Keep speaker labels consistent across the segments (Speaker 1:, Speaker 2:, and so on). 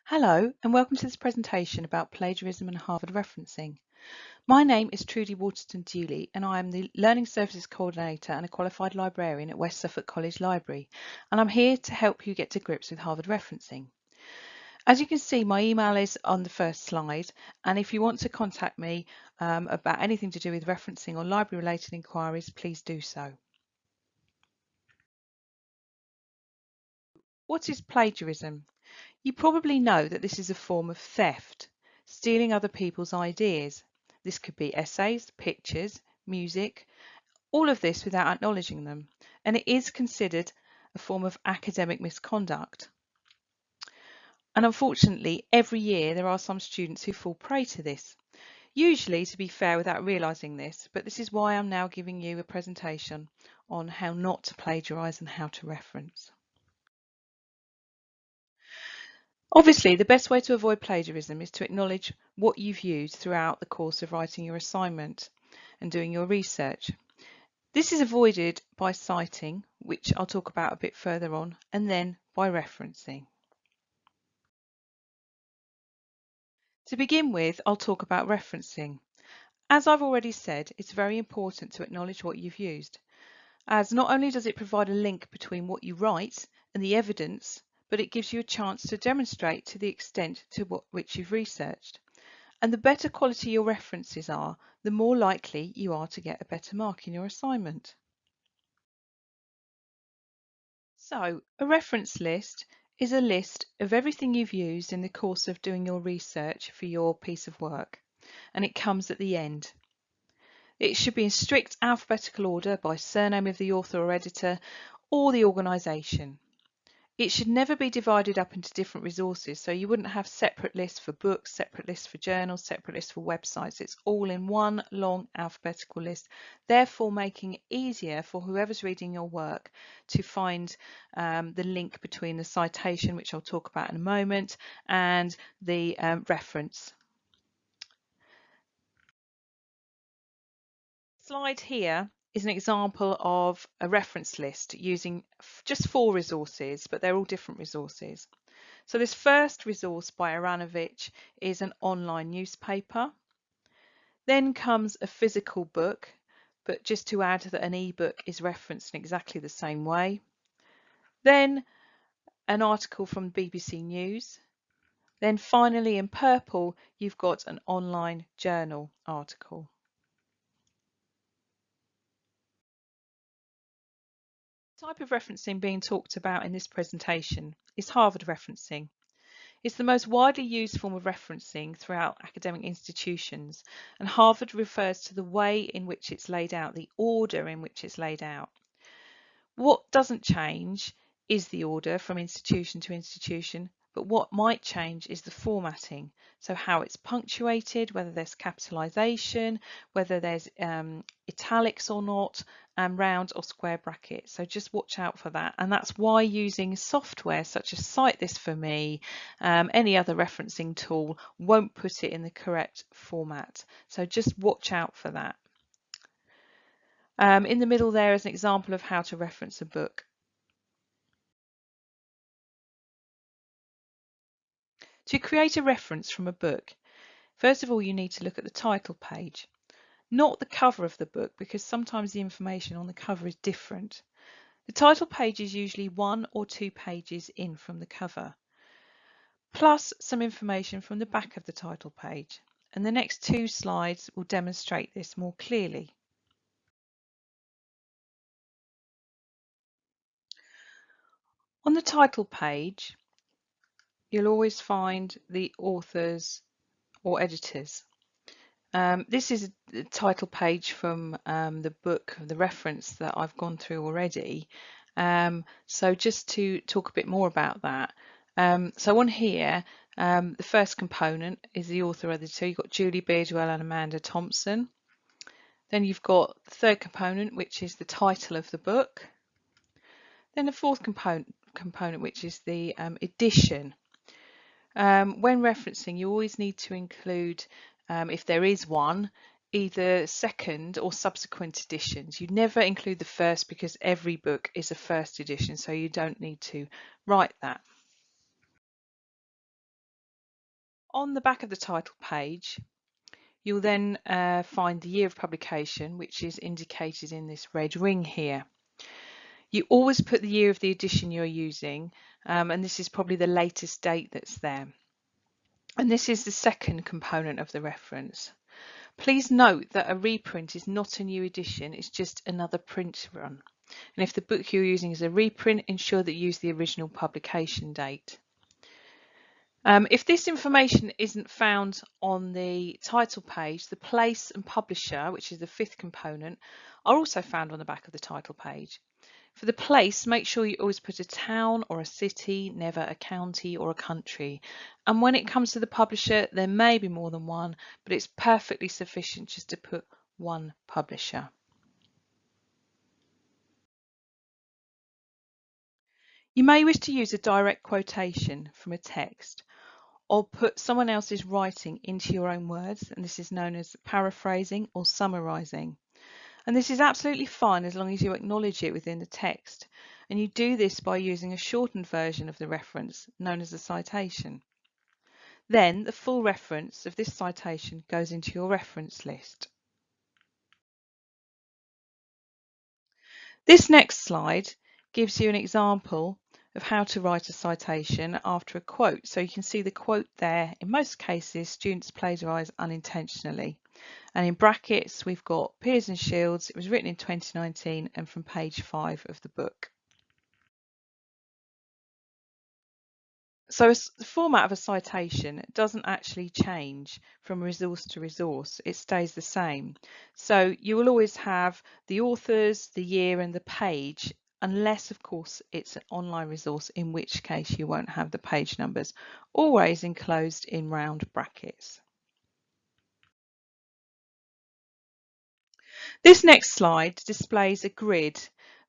Speaker 1: Hello, and welcome to this presentation about plagiarism and Harvard referencing. My name is Trudy Waterston-Dewley, and I am the Learning Services Coordinator and a Qualified Librarian at West Suffolk College Library, and I'm here to help you get to grips with Harvard referencing. As you can see, my email is on the first slide, and if you want to contact me about anything to do with referencing or library-related inquiries, please do so. What is plagiarism? You probably know that this is a form of theft, stealing other people's ideas. This could be essays, pictures, music, all of this without acknowledging them, and it is considered a form of academic misconduct. And unfortunately, every year there are some students who fall prey to this, usually, to be fair, without realising this, but this is why I'm now giving you a presentation on how not to plagiarise and how to reference. Obviously, the best way to avoid plagiarism is to acknowledge what you've used throughout the course of writing your assignment and doing your research. This is avoided by citing, which I'll talk about a bit further on, and then by referencing. To begin with, I'll talk about referencing. As I've already said, it's very important to acknowledge what you've used, as not only does it provide a link between what you write and the evidence, but it gives you a chance to demonstrate to the extent to which you've researched. And the better quality your references are, the more likely you are to get a better mark in your assignment. So, a reference list is a list of everything you've used in the course of doing your research for your piece of work, and it comes at the end. It should be in strict alphabetical order by surname of the author or editor or the organisation. It should never be divided up into different resources, so you wouldn't have separate lists for books, separate lists for journals, separate lists for websites. It's all in one long alphabetical list, therefore making it easier for whoever's reading your work to find the link between the citation, which I'll talk about in a moment, and the reference. Slide here is an example of a reference list using just 4 resources, but they're all different resources. So this first resource by Aranovich is an online newspaper. Then comes a physical book, but just to add that an ebook is referenced in exactly the same way. Then an article from BBC News. Then finally in purple, you've got an online journal article. The type of referencing being talked about in this presentation is Harvard referencing. It's the most widely used form of referencing throughout academic institutions, and Harvard refers to the way in which it's laid out, the order in which it's laid out. What doesn't change is the order from institution to institution, but what might change is the formatting. So how it's punctuated, whether there's capitalization, whether there's italics or not, and round or square brackets. So just watch out for that. And that's why using software such as Cite This For Me, any other referencing tool won't put it in the correct format. So just watch out for that. In the middle there is an example of how to reference a book. To create a reference from a book, first of all you need to look at the title page, not the cover of the book, because sometimes the information on the cover is different. The title page is usually 1 or 2 pages in from the cover, plus some information from the back of the title page, and the next 2 slides will demonstrate this more clearly. On the title page, you'll always find the authors or editors. This is the title page from the book, the reference that I've gone through already. So just to talk a bit more about that. So on here, the first component is the author editor. You've got Julie Beardwell and Amanda Thompson. Then you've got the third component, which is the title of the book. Then the fourth component, which is the edition. When referencing, you always need to include, if there is one, either second or subsequent editions. You never include the first because every book is a first edition, so you don't need to write that. On the back of the title page, you'll then find the year of publication, which is indicated in this red ring here. You always put the year of the edition you're using, and this is probably the latest date that's there. And this is the second component of the reference. Please note that a reprint is not a new edition, it's just another print run. And if the book you're using is a reprint, ensure that you use the original publication date. If this information isn't found on the title page, the place and publisher, which is the fifth component, are also found on the back of the title page. For the place, make sure you always put a town or a city, never a county or a country. And when it comes to the publisher, there may be more than one, but it's perfectly sufficient just to put one publisher. You may wish to use a direct quotation from a text, or put someone else's writing into your own words, and this is known as paraphrasing or summarizing. And this is absolutely fine as long as you acknowledge it within the text, and you do this by using a shortened version of the reference known as a citation. Then the full reference of this citation goes into your reference list. This next slide gives you an example of how to write a citation after a quote. So you can see the quote there. In most cases, students plagiarise unintentionally. And in brackets, we've got Pears and Shields. It was written in 2019 and from page 5 of the book. So the format of a citation doesn't actually change from resource to resource. It stays the same. So you will always have the authors, the year and the page, unless of course it's an online resource, in which case you won't have the page numbers, always enclosed in round brackets. This next slide displays a grid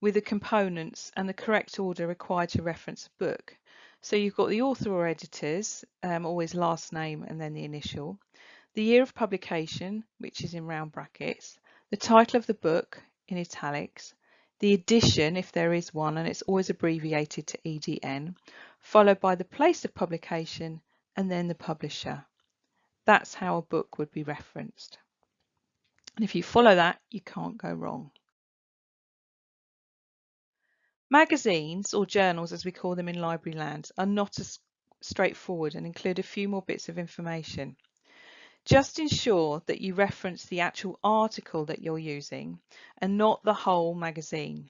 Speaker 1: with the components and the correct order required to reference a book. So you've got the author or editors, always last name and then the initial, the year of publication, which is in round brackets, the title of the book in italics, the edition if there is one, and it's always abbreviated to EDN, followed by the place of publication and then the publisher. That's how a book would be referenced. And if you follow that, you can't go wrong. Magazines, or journals as we call them in library land, are not as straightforward and include a few more bits of information. Just ensure that you reference the actual article that you're using and not the whole magazine.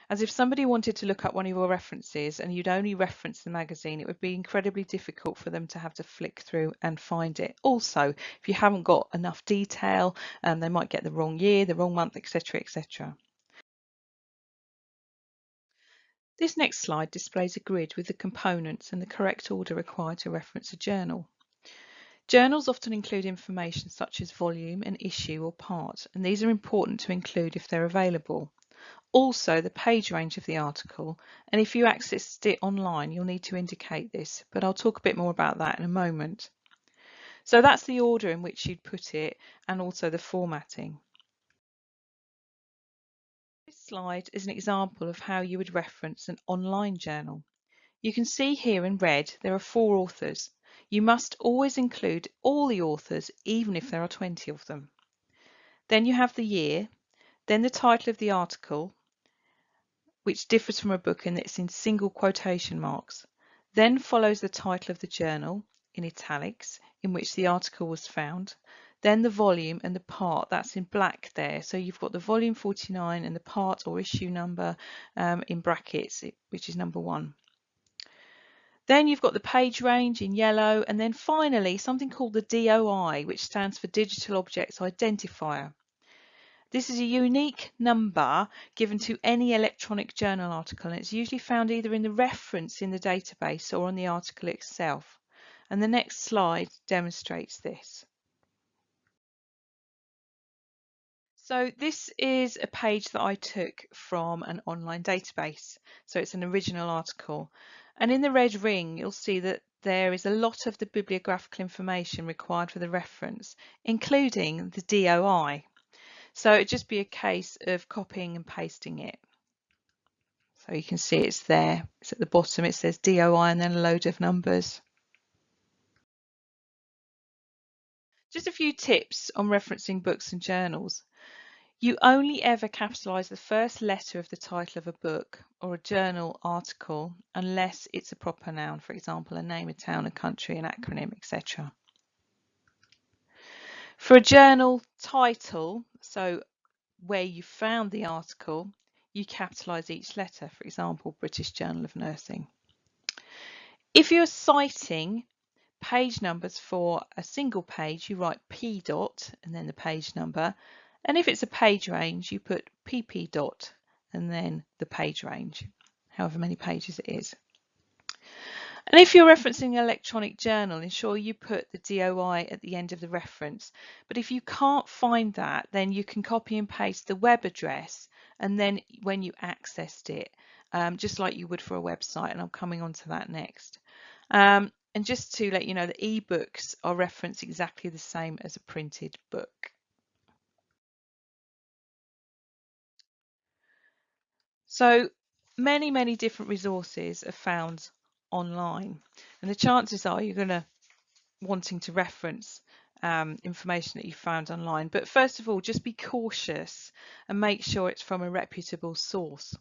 Speaker 1: As if somebody wanted to look up one of your references and you'd only reference the magazine, it would be incredibly difficult for them to have to flick through and find it. Also, if you haven't got enough detail, they might get the wrong year, the wrong month, etc., etc. This next slide displays a grid with the components and the correct order required to reference a journal. Journals often include information such as volume and issue or part, and these are important to include if they're available. Also, the page range of the article, and if you accessed it online, you'll need to indicate this, but I'll talk a bit more about that in a moment. So that's the order in which you'd put it and also the formatting. This slide is an example of how you would reference an online journal. You can see here in red there are 4 authors. You must always include all the authors, even if there are 20 of them. Then you have the year, then the title of the article, which differs from a book in that it's in single quotation marks. Then follows the title of the journal in italics, in which the article was found. Then the volume and the part, that's in black there. So you've got the volume 49 and the part or issue number in brackets, which is number 1. Then you've got the page range in yellow, and then finally something called the DOI, which stands for Digital Objects Identifier. This is a unique number given to any electronic journal article, and it's usually found either in the reference in the database or on the article itself. And the next slide demonstrates this. So this is a page that I took from an online database. So it's an original article. And in the red ring, you'll see that there is a lot of the bibliographical information required for the reference, including the DOI. So it'd just be a case of copying and pasting it. So you can see it's there. It's at the bottom. It says DOI and then a load of numbers. Just a few tips on referencing books and journals. You only ever capitalise the first letter of the title of a book or a journal article unless it's a proper noun, for example, a name, a town, a country, an acronym, etc. For a journal title, so where you found the article, you capitalise each letter, for example, British Journal of Nursing. If you're citing page numbers for a single page, you write P dot and then the page number. And if it's a page range, you put PP dot and then the page range, however many pages it is. And if you're referencing an electronic journal, ensure you put the DOI at the end of the reference. But if you can't find that, then you can copy and paste the web address and then when you accessed it, just like you would for a website, and I'm coming on to that next. And just to let you know that ebooks are referenced exactly the same as a printed book. So many different resources are found online, and the chances are you're going to wanting to reference information that you found online. But first of all, just be cautious and make sure it's from a reputable source.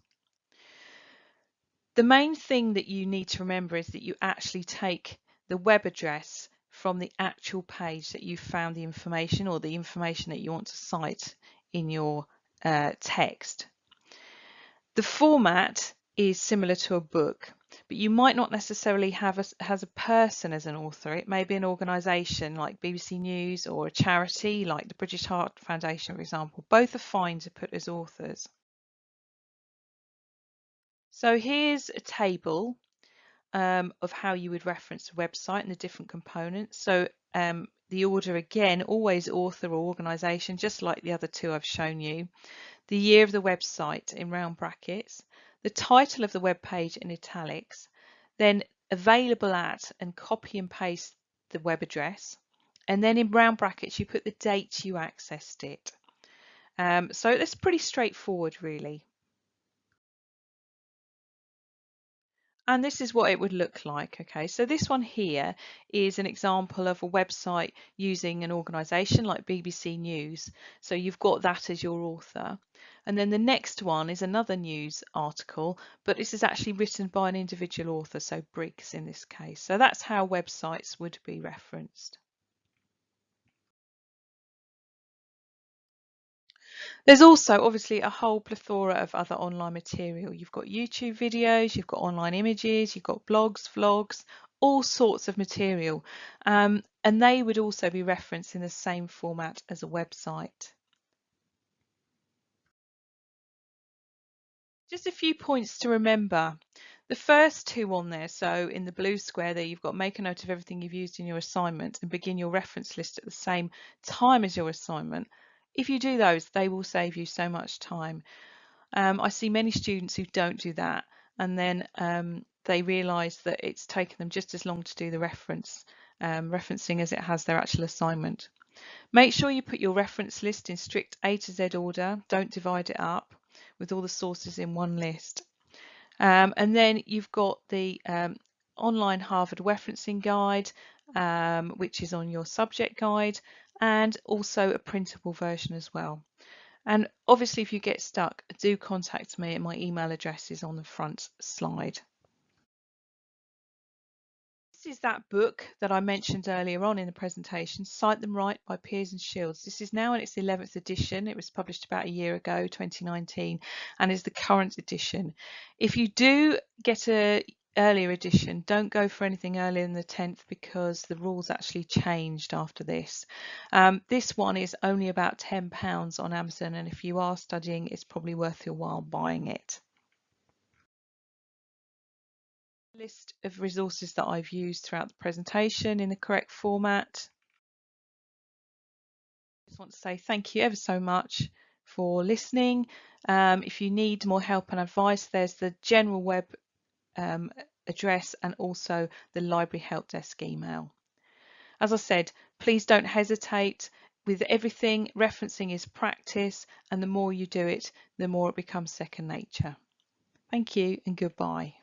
Speaker 1: The main thing that you need to remember is that you actually take the web address from the actual page that you found the information or the information that you want to cite in your text. The format is similar to a book, but you might not necessarily have a person as an author. It may be an organisation like BBC News or a charity like the British Heart Foundation, for example. Both are fine to put as authors. So here's a table of how you would reference a website and the different components. So the order again, always author or organisation, just like the other two I've shown you. The year of the website in round brackets, the title of the web page in italics, then available at and copy and paste the web address, and then in round brackets you put the date you accessed it. So that's pretty straightforward really. And this is what it would look like. Okay, so this one here is an example of a website using an organisation like BBC News. So you've got that as your author. And then the next one is another news article, but this is actually written by an individual author, so Briggs in this case. So that's how websites would be referenced. There's also obviously a whole plethora of other online material. You've got YouTube videos, you've got online images, you've got blogs, vlogs, all sorts of material. And they would also be referenced in the same format as a website. Just a few points to remember. The first two on there, so in the blue square there, you've got make a note of everything you've used in your assignment and begin your reference list at the same time as your assignment. If you do those, they will save you so much time. I see many students who don't do that, and then they realise that it's taken them just as long to do the referencing as it has their actual assignment. Make sure you put your reference list in strict A to Z order. Don't divide it up with all the sources in one list. And then you've got the online Harvard referencing guide, which is on your subject guide, and also a printable version as well. And obviously, if you get stuck, do contact me, and my email address is on the front slide. This is that book that I mentioned earlier on in the presentation, Cite Them Right by Pears and Shields. This is now in its 11th edition. It was published about a year ago, 2019, and is the current edition. If you do get a earlier edition, don't go for anything earlier than the 10th because the rules actually changed after this. This one is only about £10 on Amazon, and if you are studying, it's probably worth your while buying it. List of resources that I've used throughout the presentation in the correct format. I just want to say thank you ever so much for listening. If you need more help and advice, there's the general web address and also the library help desk email. As I said, please don't hesitate. With everything, referencing is practice, and the more you do it, the more it becomes second nature. Thank you and goodbye.